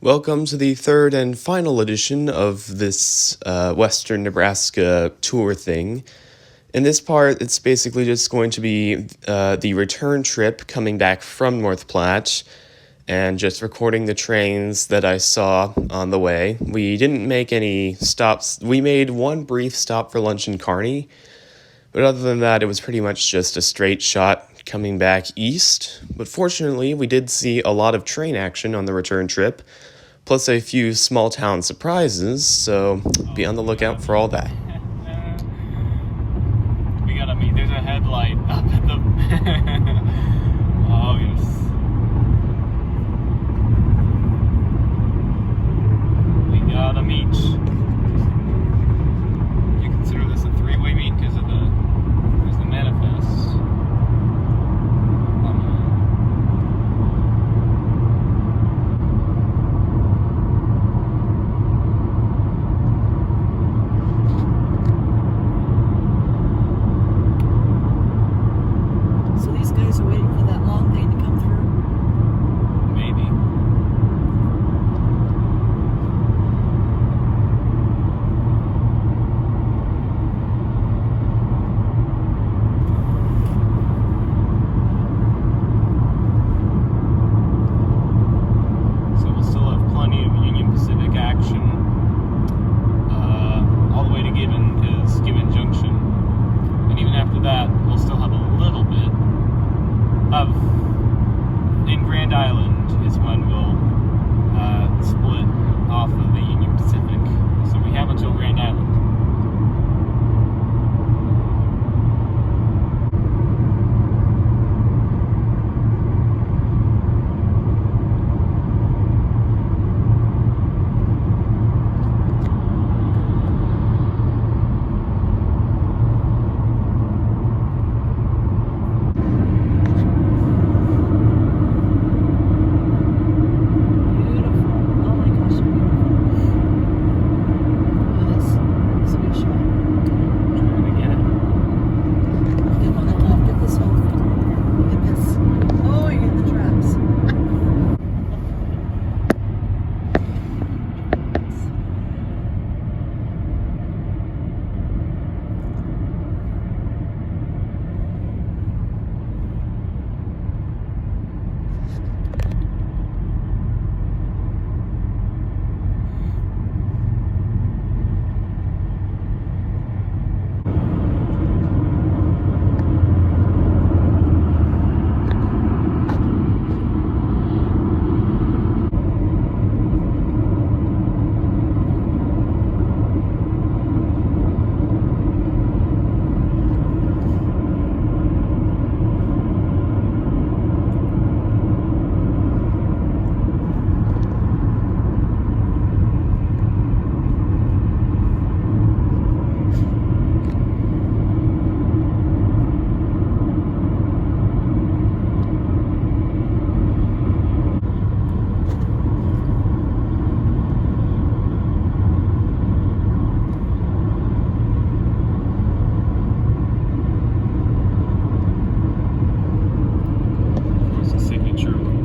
Welcome to the third and final edition of this Western Nebraska tour thing. In this part, it's basically just going to be the return trip coming back from North Platte and just recording the trains that I saw on the way. We didn't make any stops. We made one brief stop for lunch in Kearney, but other than that, it was pretty much just a straight shot coming back east. But fortunately, we did see a lot of train action on the return trip, plus a few small town surprises, so be on the lookout for all that. We gotta meet. There's a headlight up at the. Oh, yes. We gotta meet. You consider this a three-way meet because of there's the manifest. In Grand Island is when we'll split off of the Union Pacific. So we have until Grand Island.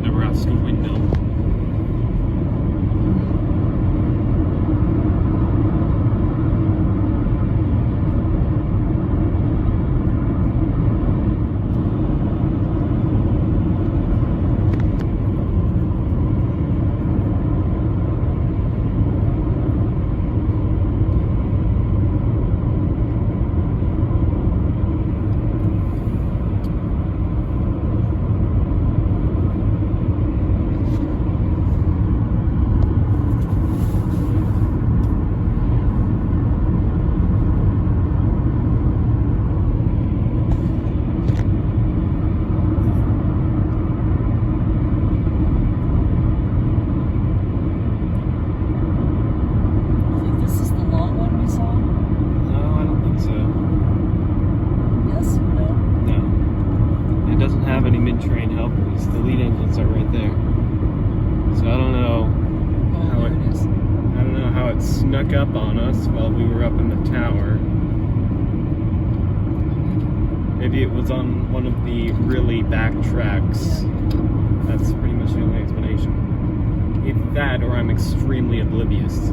Nebraska windmill. Train helpers. The lead engines are right there. So I don't know how it snuck up on us while we were up in the tower. Maybe it was on one of the really back tracks. That's pretty much the only explanation. Either that or I'm extremely oblivious.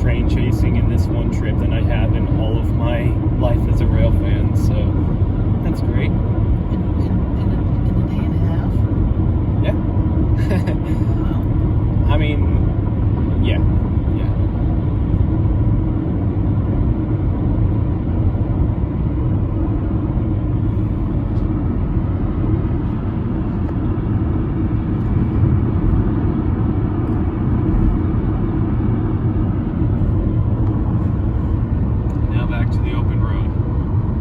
Train chasing in this one trip than I have in all of my life as a rail fan, so that's great. In a day and a half? Yeah. Wow. I mean, yeah. To the open road.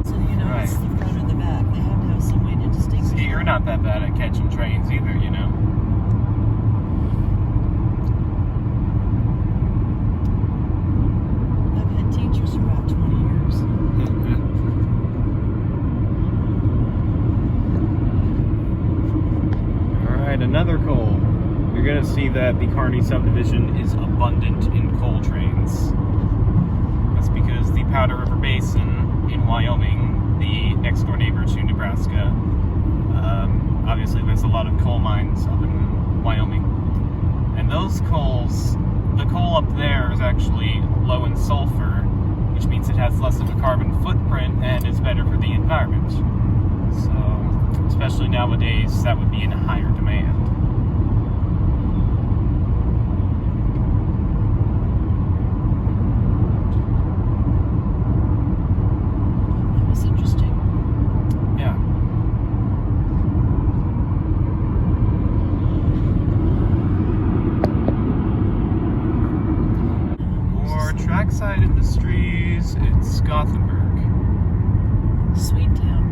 So right. It's the front or the back. They have to have some way to distinguish. See, you're not that bad at catching trains either, you know. I've had teachers for about 20 years. Alright, another coal. You're gonna see that the Kearney subdivision is abundant in coal trains. That's because the Powder River Basin in Wyoming, the next door neighbor to Nebraska, obviously there's a lot of coal mines up in Wyoming. And those coals, the coal up there is actually low in sulfur, which means it has less of a carbon footprint and is better for the environment. So, especially nowadays, that would be in higher demand. Trackside industries, it's Gothenburg. Sweet town.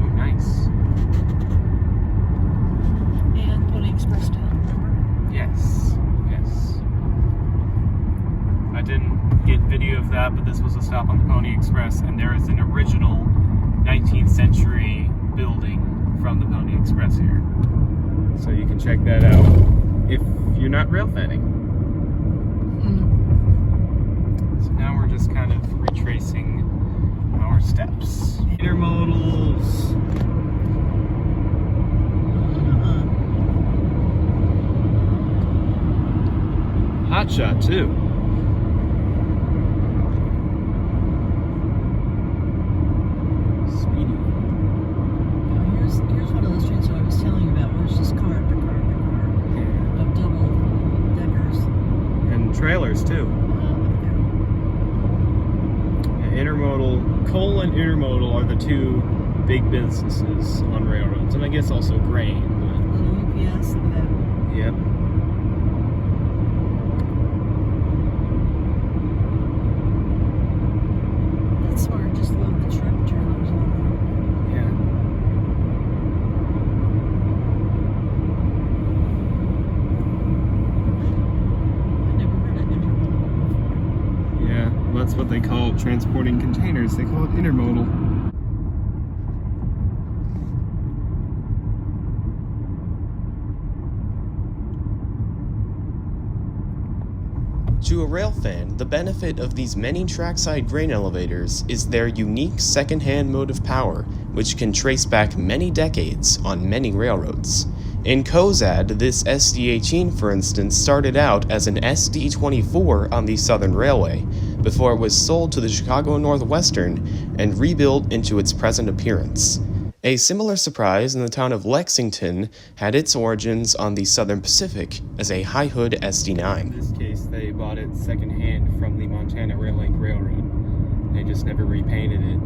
Oh, nice. And Pony Express town, remember? Yes. I didn't get video of that, but this was a stop on the Pony Express, and there is an original 19th century building from the Pony Express here. So you can check that out if you're not rail fanning. Now we're just kind of retracing our steps. Intermodals. Hot shot too. Speedy. Now here's one of those trains I was telling you about where it's just car after car after car of double deckers. And trailers too. Intermodal, coal and intermodal are the two big businesses on railroads, and I guess also grain. But little UPS, look at that. Yep. That's smart. Just load the truck trailers on Yeah. I never heard of intermodal before. Yeah, well, that's what they call transporting containers. They call it intermodal. To a rail fan, the benefit of these many trackside grain elevators is their unique second-hand motive power, which can trace back many decades on many railroads. In Cozad, this SD-18, for instance, started out as an SD-24 on the Southern Railway, before it was sold to the Chicago Northwestern and rebuilt into its present appearance. A similar surprise in the town of Lexington had its origins on the Southern Pacific as a high-hood SD-9. In this case, they bought it secondhand from the Montana Rail Link Railroad. They just never repainted it.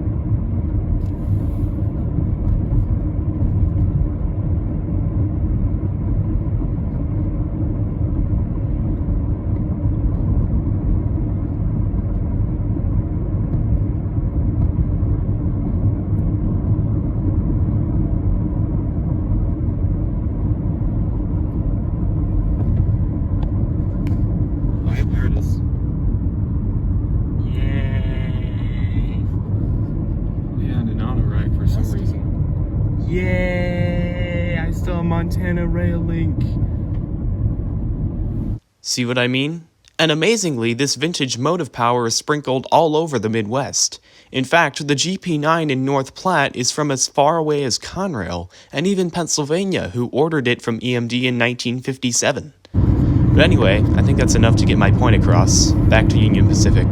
Yay! I saw Montana Rail Link. See what I mean? And amazingly, this vintage motive power is sprinkled all over the Midwest. In fact, the GP9 in North Platte is from as far away as Conrail, and even Pennsylvania, who ordered it from EMD in 1957. But anyway, I think that's enough to get my point across. Back to Union Pacific.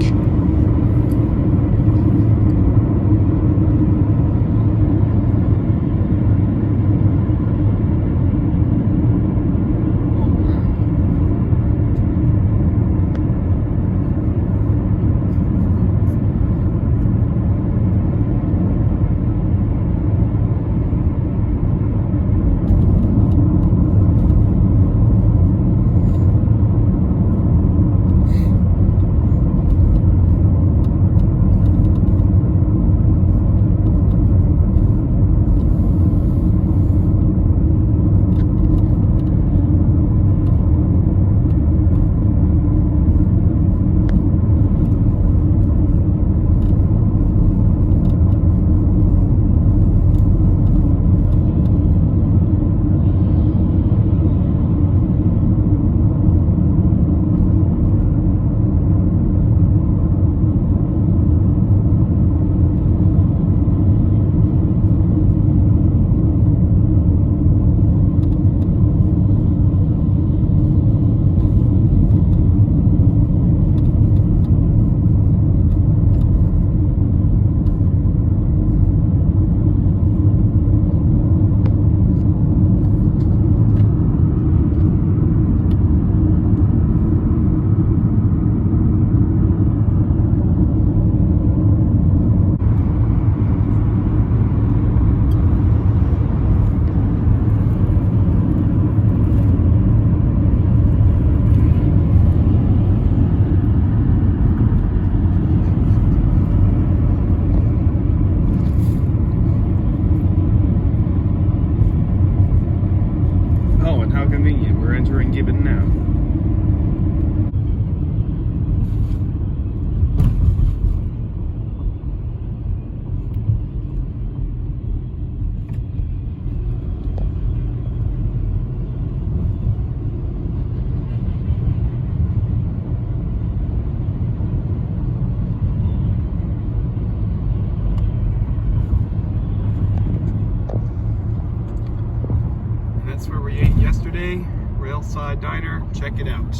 Railside Diner. Check it out.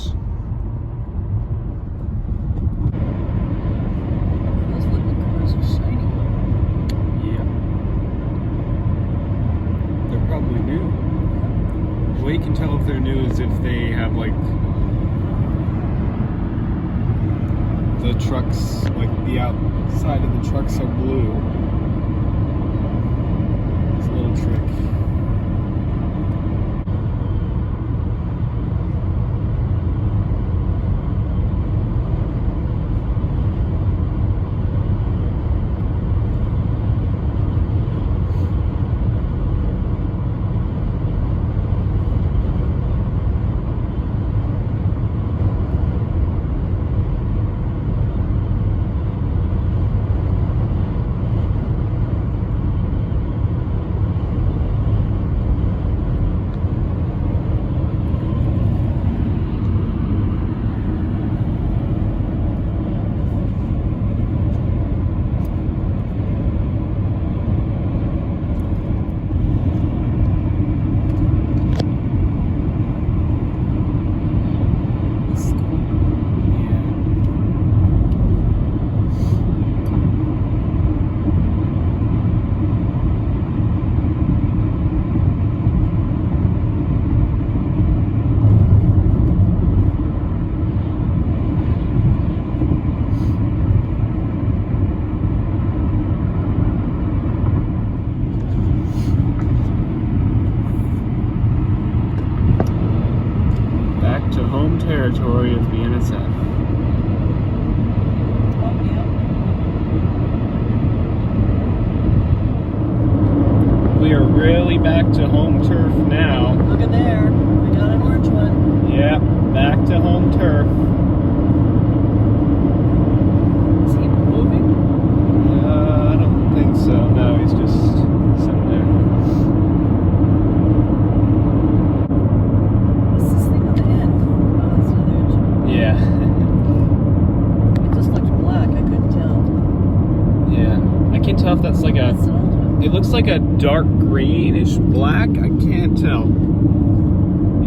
Those liquid cars are shiny. Yeah. They're probably new. The way you can tell if they're new is if they have like the trucks, like the outside of the trucks are blue. It's a little trick. Territory of the NSF. Oh, yeah. We are really back to home turf now. Look at there. We got an orange one. Yeah, back to home turf. Is he moving? I don't think so. No, he's just sitting there. can't tell if that's like a... It looks like a dark greenish black. I can't tell.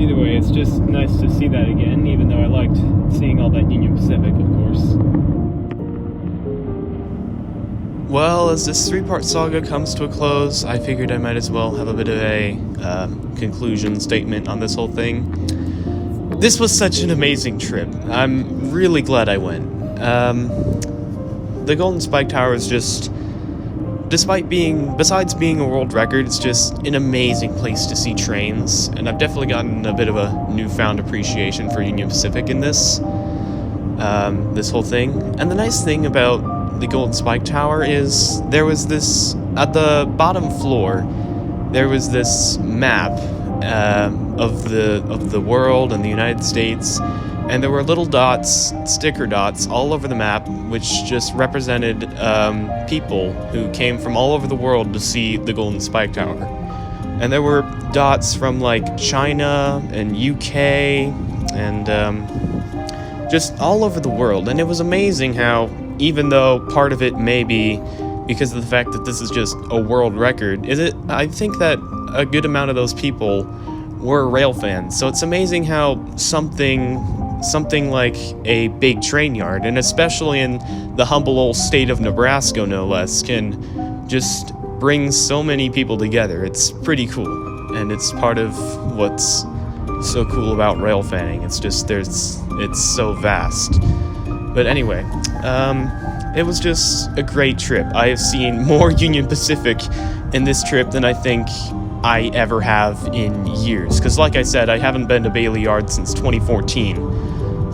Either way, it's just nice to see that again, even though I liked seeing all that Union Pacific, of course. Well, as this 3-part saga comes to a close, I figured I might as well have a bit of a conclusion statement on this whole thing. This was such an amazing trip. I'm really glad I went. The Golden Spike Tower is just, besides being a world record, it's just an amazing place to see trains, and I've definitely gotten a bit of a newfound appreciation for Union Pacific in this whole thing. And the nice thing about the Golden Spike Tower is there was this, at the bottom floor, there was this map of the world and the United States, and there were little dots, sticker dots, all over the map, which just represented people who came from all over the world to see the Golden Spike Tower. And there were dots from like China and UK and just all over the world. And it was amazing how, even though part of it may be because of the fact that this is just a world record, I think that a good amount of those people were rail fans. So it's amazing how something like a big train yard, and especially in the humble old state of Nebraska, no less, can just bring so many people together. It's pretty cool, and it's part of what's so cool about rail fanning. It's just it's so vast. But anyway, it was just a great trip. I have seen more Union Pacific in this trip than I think I ever have in years. Because like I said, I haven't been to Bailey Yard since 2014.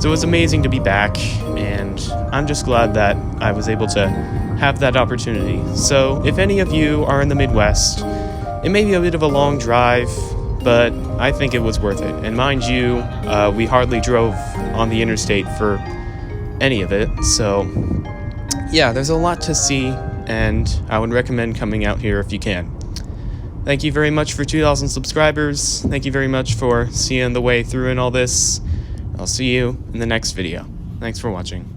So it was amazing to be back, and I'm just glad that I was able to have that opportunity. So if any of you are in the Midwest, it may be a bit of a long drive, but I think it was worth it. And mind you, we hardly drove on the interstate for any of it, so yeah, there's a lot to see, and I would recommend coming out here if you can. Thank you very much for 2,000 subscribers. Thank you very much for seeing the way through and all this. I'll see you in the next video. Thanks for watching.